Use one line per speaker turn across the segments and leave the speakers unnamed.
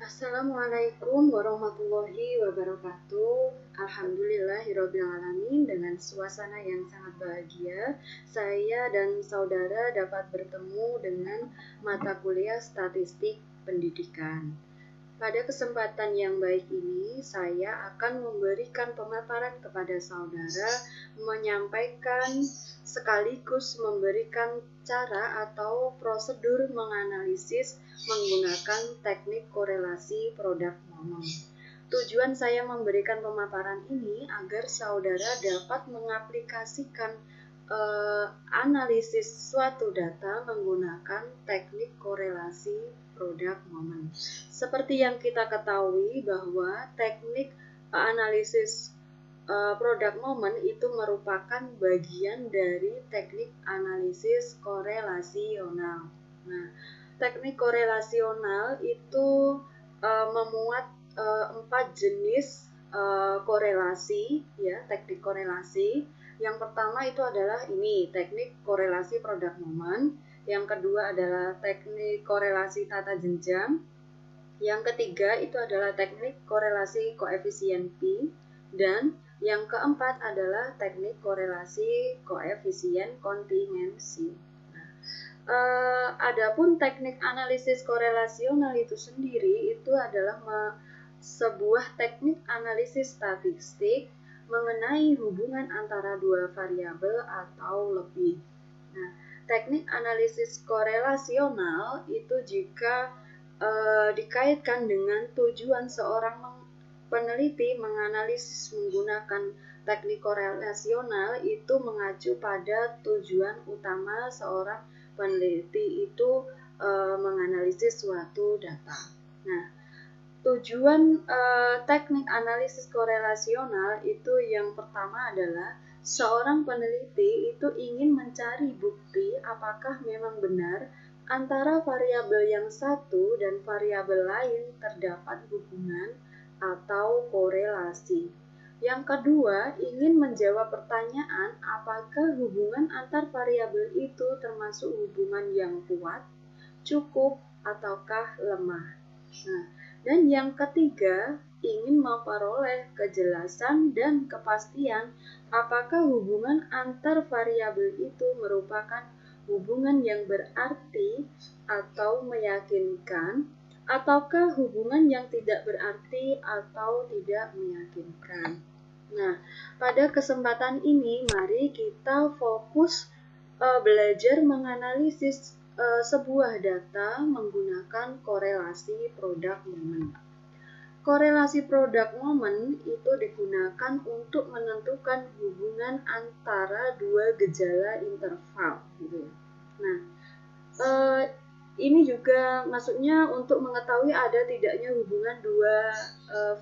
Assalamualaikum warahmatullahi wabarakatuh. Alhamdulillahirrabbilalamin. Dengan suasana yang sangat bahagia, saya dan saudara dapat bertemu dengan mata kuliah statistik pendidikan. Pada kesempatan yang baik ini, saya akan memberikan pemaparan kepada saudara, menyampaikan sekaligus memberikan cara atau prosedur menganalisis menggunakan teknik korelasi produk momen. Tujuan saya memberikan pemaparan ini agar saudara dapat mengaplikasikan analisis suatu data menggunakan teknik korelasi produk momen. Seperti yang kita ketahui bahwa teknik analisis produk momen itu merupakan bagian dari teknik analisis korelasional. Nah, teknik korelasional itu memuat 4 jenis korelasi, ya, teknik korelasi. Yang pertama itu adalah teknik korelasi produk momen. Yang kedua adalah teknik korelasi tata jenjang. Yang ketiga itu adalah teknik korelasi koefisien P. Dan yang keempat adalah teknik korelasi koefisien kontingensi. Adapun teknik analisis korelasional itu sendiri itu adalah sebuah teknik analisis statistik mengenai hubungan antara dua variabel atau lebih. Nah, teknik analisis korelasional itu jika dikaitkan dengan tujuan seorang peneliti menganalisis menggunakan teknik korelasional itu mengacu pada tujuan utama seorang peneliti itu menganalisis suatu data. Nah, tujuan teknik analisis korelasional itu yang pertama adalah seorang peneliti itu ingin mencari bukti apakah memang benar antara variabel yang satu dan variabel lain terdapat hubungan atau korelasi. Yang kedua, ingin menjawab pertanyaan apakah hubungan antar variabel itu termasuk hubungan yang kuat, cukup, ataukah lemah. Nah, dan yang ketiga, ingin memperoleh kejelasan dan kepastian apakah hubungan antar variabel itu merupakan hubungan yang berarti atau meyakinkan, ataukah hubungan yang tidak berarti atau tidak meyakinkan. Nah, pada kesempatan ini mari kita fokus belajar menganalisis sebuah data menggunakan korelasi produk momen. Korelasi produk momen itu digunakan untuk menentukan hubungan antara dua gejala interval, gitu. Nah, ini juga maksudnya untuk mengetahui ada tidaknya hubungan dua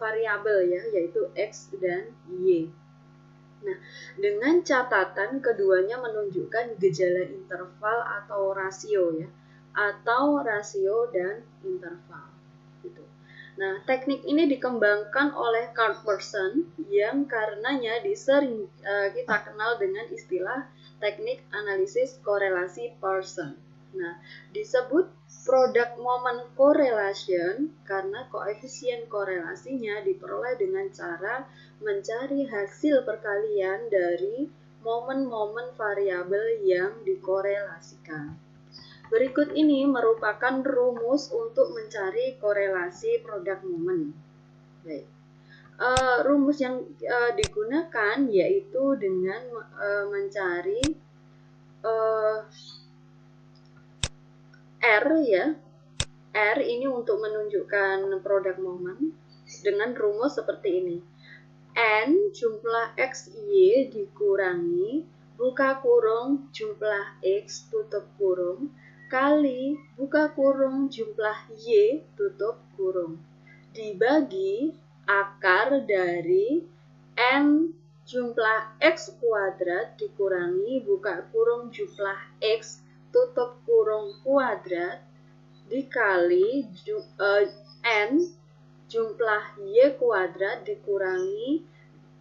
variabel, ya, yaitu X dan Y. Nah, dengan catatan keduanya menunjukkan gejala interval atau rasio, ya, atau rasio dan interval. Gitu. Nah, teknik ini dikembangkan oleh Carl Pearson yang karenanya disering kita kenal dengan istilah teknik analisis korelasi Pearson. Nah, disebut product moment correlation karena koefisien korelasinya diperoleh dengan cara mencari hasil perkalian dari momen-momen variabel yang dikorelasikan. Berikut ini merupakan rumus untuk mencari korelasi produk momen. Baik. Rumus yang digunakan yaitu dengan mencari R, ya. R ini untuk menunjukkan produk momen dengan rumus seperti ini. N jumlah X, Y dikurangi buka kurung jumlah X tutup kurung kali buka kurung jumlah Y tutup kurung dibagi akar dari N jumlah X kuadrat dikurangi buka kurung jumlah X tutup kurung kuadrat dikali N jumlah Y kuadrat dikurangi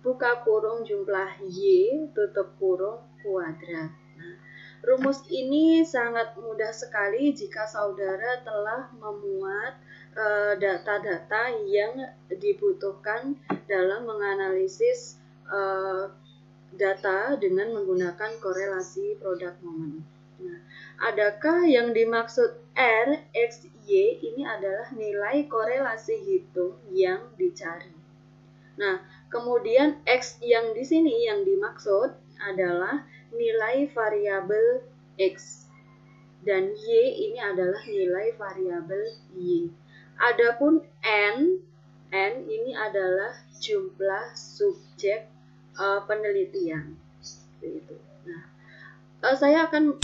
buka kurung jumlah Y tutup kurung kuadrat. Nah, rumus ini sangat mudah sekali jika saudara telah memuat data-data yang dibutuhkan dalam menganalisis data dengan menggunakan korelasi product moment. Nah, adakah yang dimaksud R, X, Y ini adalah nilai korelasi hitung yang dicari? Nah, kemudian X yang di sini yang dimaksud adalah nilai variabel X. Dan Y ini adalah nilai variabel Y. Adapun N ini adalah jumlah subjek penelitian. Itu. Nah, saya akan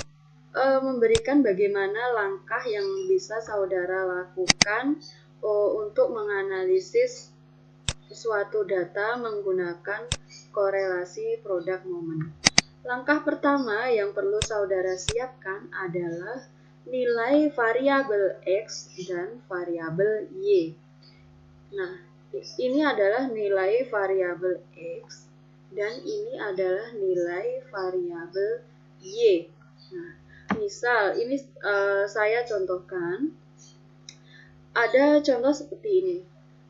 memberikan bagaimana langkah yang bisa saudara lakukan untuk menganalisis suatu data menggunakan korelasi product moment. Langkah pertama yang perlu saudara siapkan adalah nilai variabel X dan variabel Y. Nah, ini adalah nilai variabel X dan ini adalah nilai variabel Y. Nah, misal ini saya contohkan. Ada contoh seperti ini.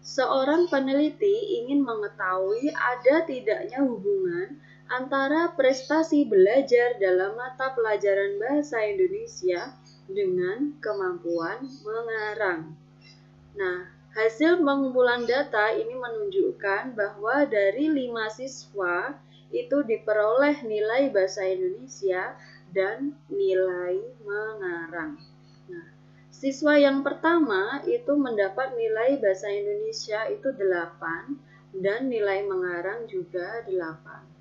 Seorang peneliti ingin mengetahui ada tidaknya hubungan antara prestasi belajar dalam mata pelajaran bahasa Indonesia dengan kemampuan mengarang. Nah, hasil pengumpulan data ini menunjukkan bahwa dari 5 siswa itu diperoleh nilai bahasa Indonesia dan nilai mengarang. Nah, siswa yang pertama itu mendapat nilai bahasa Indonesia itu 8 dan nilai mengarang juga 8.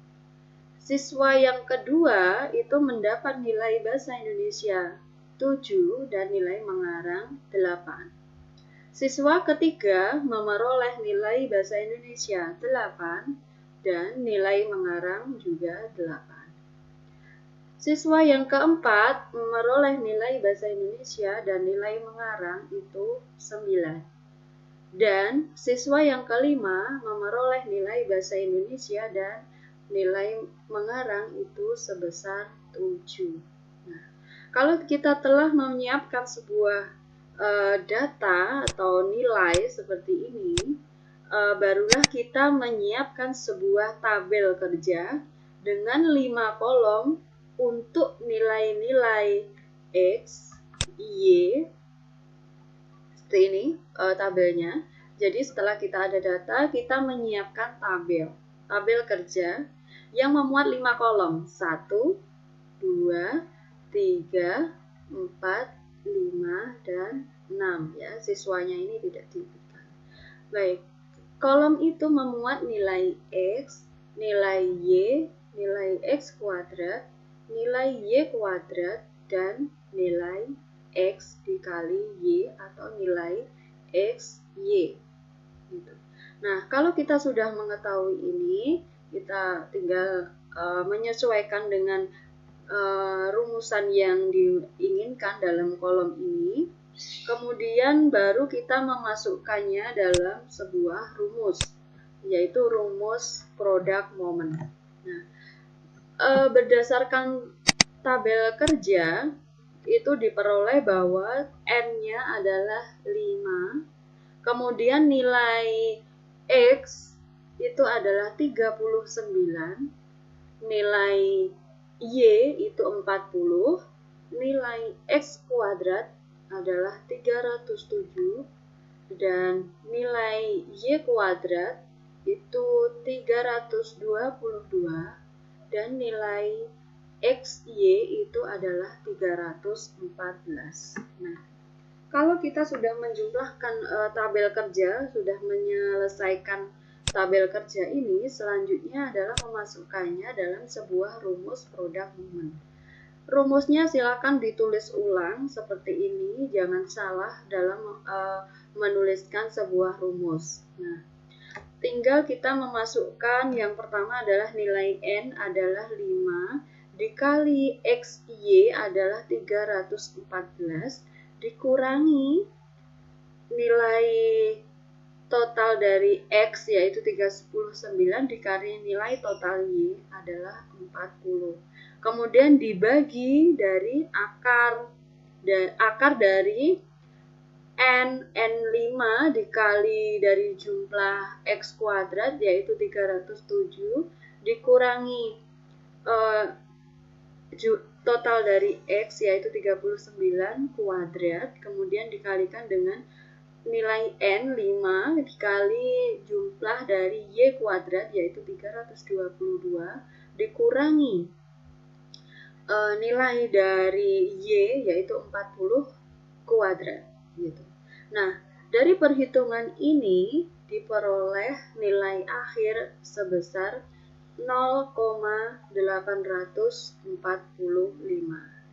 Siswa yang kedua itu mendapat nilai bahasa Indonesia 7 dan nilai mengarang 8. Siswa ketiga memperoleh nilai bahasa Indonesia 8 dan nilai mengarang juga 8. Siswa yang keempat memperoleh nilai bahasa Indonesia dan nilai mengarang itu 9. Dan siswa yang kelima memperoleh nilai bahasa Indonesia dan nilai mengarang itu sebesar 7. Nah, kalau kita telah menyiapkan sebuah data atau nilai seperti ini, barulah kita menyiapkan sebuah tabel kerja dengan 5 kolom untuk nilai-nilai X, Y, seperti ini tabelnya. Jadi setelah kita ada data, kita menyiapkan tabel kerja yang memuat 5 kolom. 1, 2, 3, 4, 5, dan 6 ya. Siswanya ini tidak dibutuhkan. Baik, kolom itu memuat nilai X, nilai Y, nilai X kuadrat, nilai Y kuadrat, dan nilai X dikali Y atau nilai X, Y. Gitu. Nah, kalau kita sudah mengetahui ini, kita tinggal menyesuaikan dengan rumusan yang diinginkan dalam kolom ini. Kemudian baru kita memasukkannya dalam sebuah rumus, yaitu rumus product moment. Nah, berdasarkan tabel kerja itu diperoleh bahwa N-nya adalah 5, kemudian nilai X itu adalah 39, nilai Y itu 40, nilai X kuadrat adalah 307, dan nilai Y kuadrat itu 322, dan nilai XY itu adalah 314. Nah, kalau kita sudah menjumlahkan tabel kerja, sudah menyelesaikan tabel kerja ini, selanjutnya adalah memasukkannya dalam sebuah rumus product moment. Rumusnya silakan ditulis ulang seperti ini, jangan salah dalam menuliskan sebuah rumus. Nah, tinggal kita memasukkan yang pertama adalah nilai N adalah 5 dikali XY adalah 314 dikurangi nilai total dari X yaitu 39 dikali nilai total Y adalah 40. Kemudian dibagi dari akar dari N5 dikali dari jumlah X kuadrat yaitu 307 dikurangi total dari X yaitu 39 kuadrat, kemudian dikalikan dengan nilai N 5 dikali jumlah dari Y kuadrat yaitu 322 dikurangi nilai dari Y yaitu 40 kuadrat gitu. Nah, dari perhitungan ini diperoleh nilai akhir sebesar 0,845.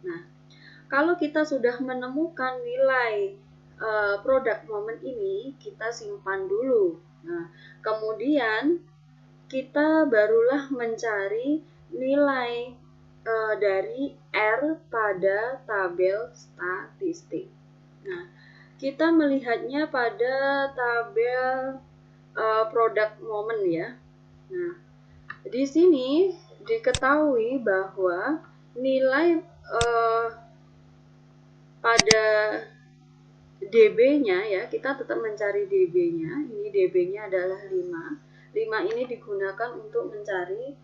Nah, kalau kita sudah menemukan nilai produk momen ini, kita simpan dulu. Nah, kemudian kita barulah mencari nilai dari R pada tabel statistik. Nah, kita melihatnya pada tabel produk momen ya. Nah, di sini diketahui bahwa nilai pada DB-nya ya, kita tetap mencari DB-nya. Ini DB-nya adalah 5. 5 ini digunakan untuk mencari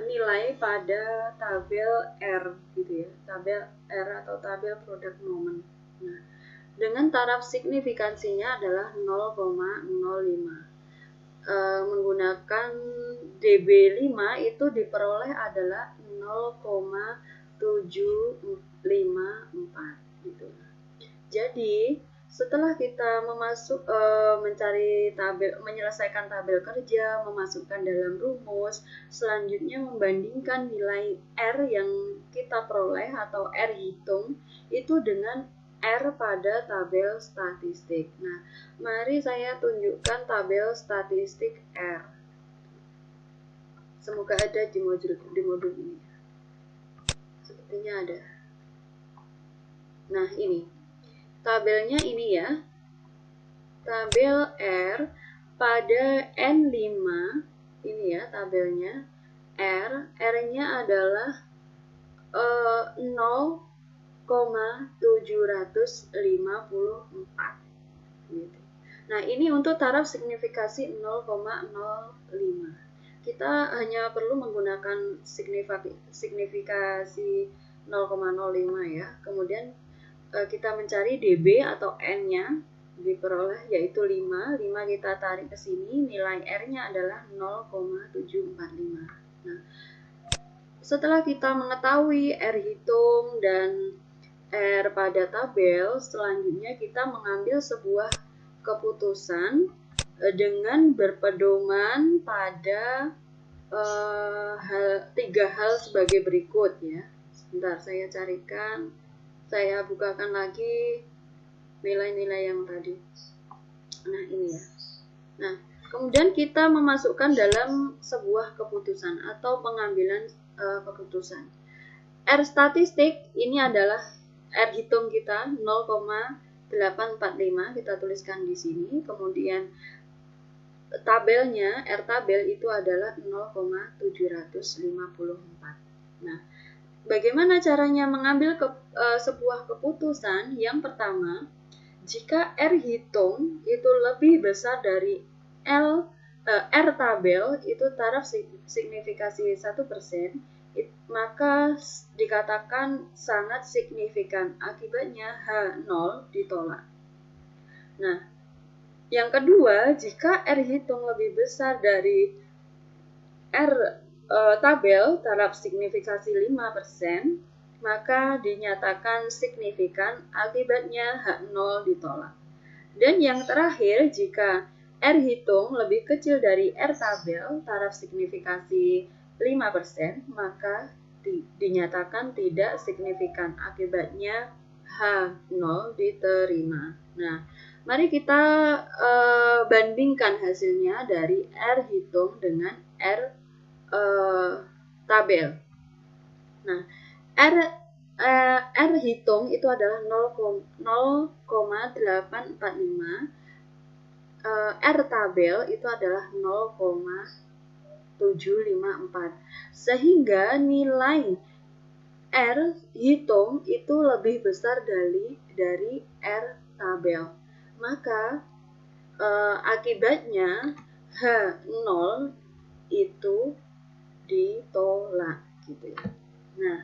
nilai pada tabel R gitu ya. Tabel R atau tabel produk momen. Nah, dengan taraf signifikansinya adalah 0,05. Menggunakan DB5 itu diperoleh adalah 0,754 gitu. Jadi setelah kita menyelesaikan tabel kerja, memasukkan dalam rumus, selanjutnya membandingkan nilai R yang kita peroleh atau R hitung itu dengan R pada tabel statistik. Nah, mari saya tunjukkan tabel statistik R. Semoga ada di modul ini. Sepertinya ada. Nah, ini. Tabelnya ini ya. Tabel R pada N5. Ini ya tabelnya. R-nya adalah 0,754 gitu. Nah, ini untuk taraf signifikasi 0,05. Kita hanya perlu menggunakan signifikasi 0,05 ya. Kemudian kita mencari DB atau N-nya diperoleh yaitu 5. 5 kita tarik ke sini, nilai R-nya adalah 0,745. Nah, setelah kita mengetahui R hitung dan R pada tabel, selanjutnya kita mengambil sebuah keputusan dengan berpedoman pada 3 hal sebagai berikut ya. Sebentar, saya carikan, saya bukakan lagi nilai-nilai yang tadi. Nah, ini ya. Nah, kemudian kita memasukkan dalam sebuah keputusan atau pengambilan keputusan. R statistik ini adalah R hitung kita 0,845, kita tuliskan di sini. Kemudian tabelnya R tabel itu adalah 0,754. Nah, bagaimana caranya mengambil sebuah keputusan? Yang pertama, jika R hitung itu lebih besar dari R tabel itu taraf signifikasi 1%, maka dikatakan sangat signifikan. Akibatnya H0 ditolak. Nah, yang kedua, jika R hitung lebih besar dari R tabel taraf signifikasi 5%, maka dinyatakan signifikan. Akibatnya H0 ditolak. Dan yang terakhir, jika R hitung lebih kecil dari R tabel taraf signifikasi 5%, maka dinyatakan tidak signifikan. Akibatnya H0 diterima. Nah, mari kita bandingkan hasilnya dari R hitung dengan R tabel. Nah, R hitung itu adalah 0,845. R tabel itu adalah 0,754. Sehingga nilai R hitung itu lebih besar dari R tabel. Maka akibatnya H0 itu ditolak gitu ya. Nah,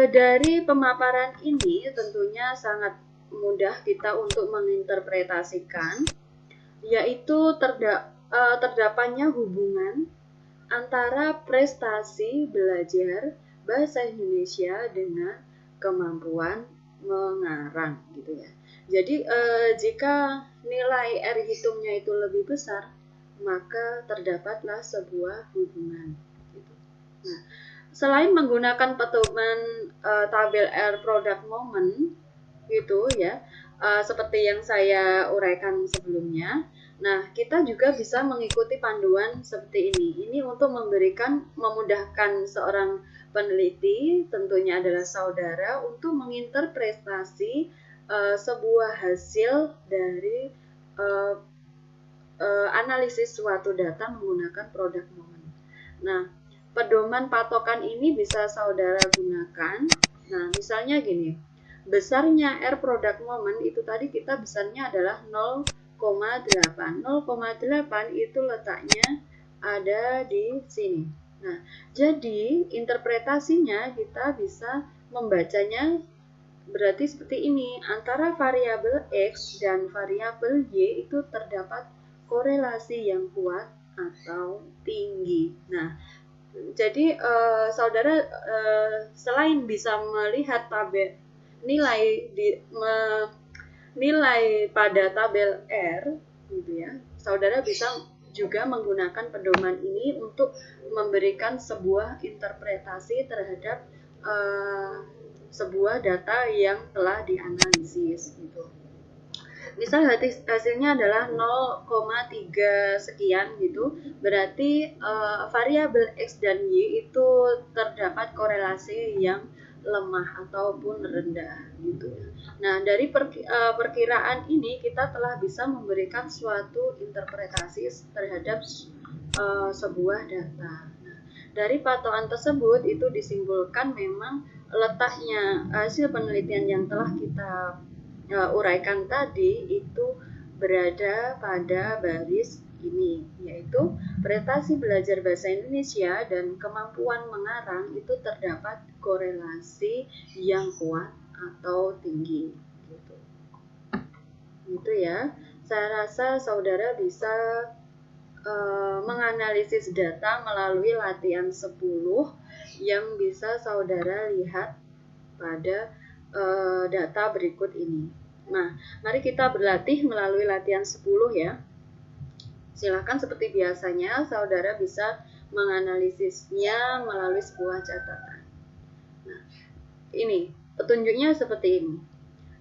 dari pemaparan ini tentunya sangat mudah kita untuk menginterpretasikan, yaitu terdapatnya hubungan antara prestasi belajar bahasa Indonesia dengan kemampuan mengarang gitu ya. Jadi jika nilai R hitungnya itu lebih besar, maka terdapatlah sebuah hubungan gitu. Nah, selain menggunakan pedoman tabel R product moment gitu ya, seperti yang saya uraikan sebelumnya. Nah, kita juga bisa mengikuti panduan seperti ini. Ini untuk memudahkan seorang peneliti, tentunya adalah saudara, untuk menginterpretasi sebuah hasil dari analisis suatu data menggunakan product moment. Nah, pedoman patokan ini bisa saudara gunakan. Nah, misalnya gini, besarnya R product moment itu tadi kita besarnya adalah 0,8. 0,8 itu letaknya ada di sini. Nah, jadi interpretasinya kita bisa membacanya berarti seperti ini, antara variabel X dan variabel Y itu terdapat korelasi yang kuat atau tinggi. Nah, jadi saudara selain bisa melihat tabel nilai pada tabel R gitu ya, saudara bisa juga menggunakan pedoman ini untuk memberikan sebuah interpretasi terhadap sebuah data yang telah dianalisis gitu. Misal hasilnya adalah 0,3 sekian gitu, berarti variabel X dan Y itu terdapat korelasi yang lemah ataupun rendah gitu. Nah, dari perkiraan ini kita telah bisa memberikan suatu interpretasi terhadap sebuah data. Nah, dari patokan tersebut itu disimpulkan memang letaknya hasil penelitian yang telah kita uraikan tadi itu berada pada baris ini, yaitu prestasi belajar bahasa Indonesia dan kemampuan mengarang itu terdapat korelasi yang kuat atau tinggi gitu. Gitu ya. Saya rasa saudara bisa menganalisis data melalui latihan 10 yang bisa saudara lihat pada data berikut ini. Nah, mari kita berlatih melalui latihan 10 ya. Silakan seperti biasanya saudara bisa menganalisisnya melalui sebuah catatan. Nah, ini petunjuknya seperti ini.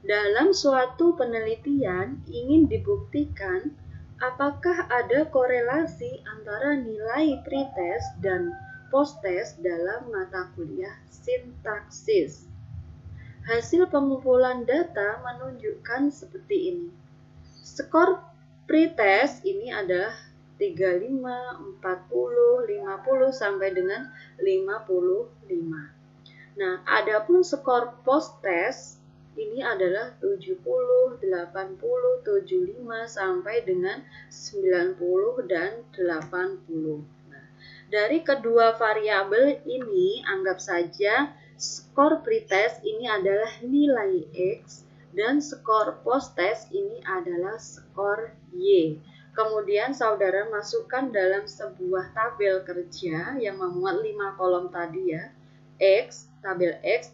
Dalam suatu penelitian ingin dibuktikan apakah ada korelasi antara nilai pretest dan posttest dalam mata kuliah sintaksis. Hasil pengumpulan data menunjukkan seperti ini. Skor pretest ini adalah 35, 40, 50 sampai dengan 55. Nah, adapun skor posttest ini adalah 70, 80, 75 sampai dengan 90 dan 80. Nah, dari kedua variabel ini anggap saja skor pretest ini adalah nilai X dan skor posttest ini adalah skor Y. Kemudian saudara masukkan dalam sebuah tabel kerja yang memuat 5 kolom tadi ya. X, tabel X,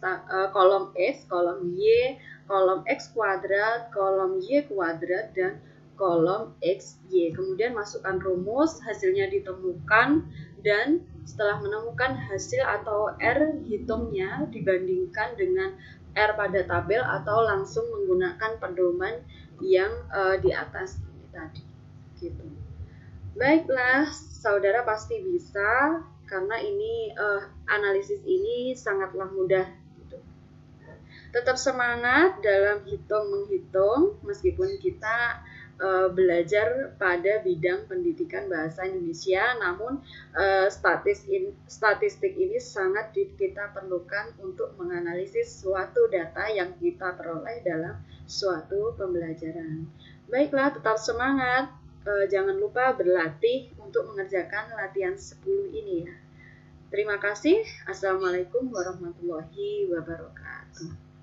kolom X, kolom Y, kolom X kuadrat, kolom Y kuadrat, dan kolom XY. Kemudian masukkan rumus, hasilnya ditemukan, dan setelah menemukan hasil atau R hitungnya dibandingkan dengan R pada tabel atau langsung menggunakan pedoman yang di atas ini tadi. Gitu. Baiklah, saudara pasti bisa karena ini analisis ini sangatlah mudah gitu. Tetap semangat dalam hitung-menghitung meskipun kita belajar pada bidang pendidikan bahasa Indonesia, namun statistik ini sangat kita perlukan untuk menganalisis suatu data yang kita peroleh dalam suatu pembelajaran. Baiklah, tetap semangat. Jangan lupa berlatih untuk mengerjakan latihan 10 ini ya. Terima kasih. Assalamualaikum warahmatullahi wabarakatuh.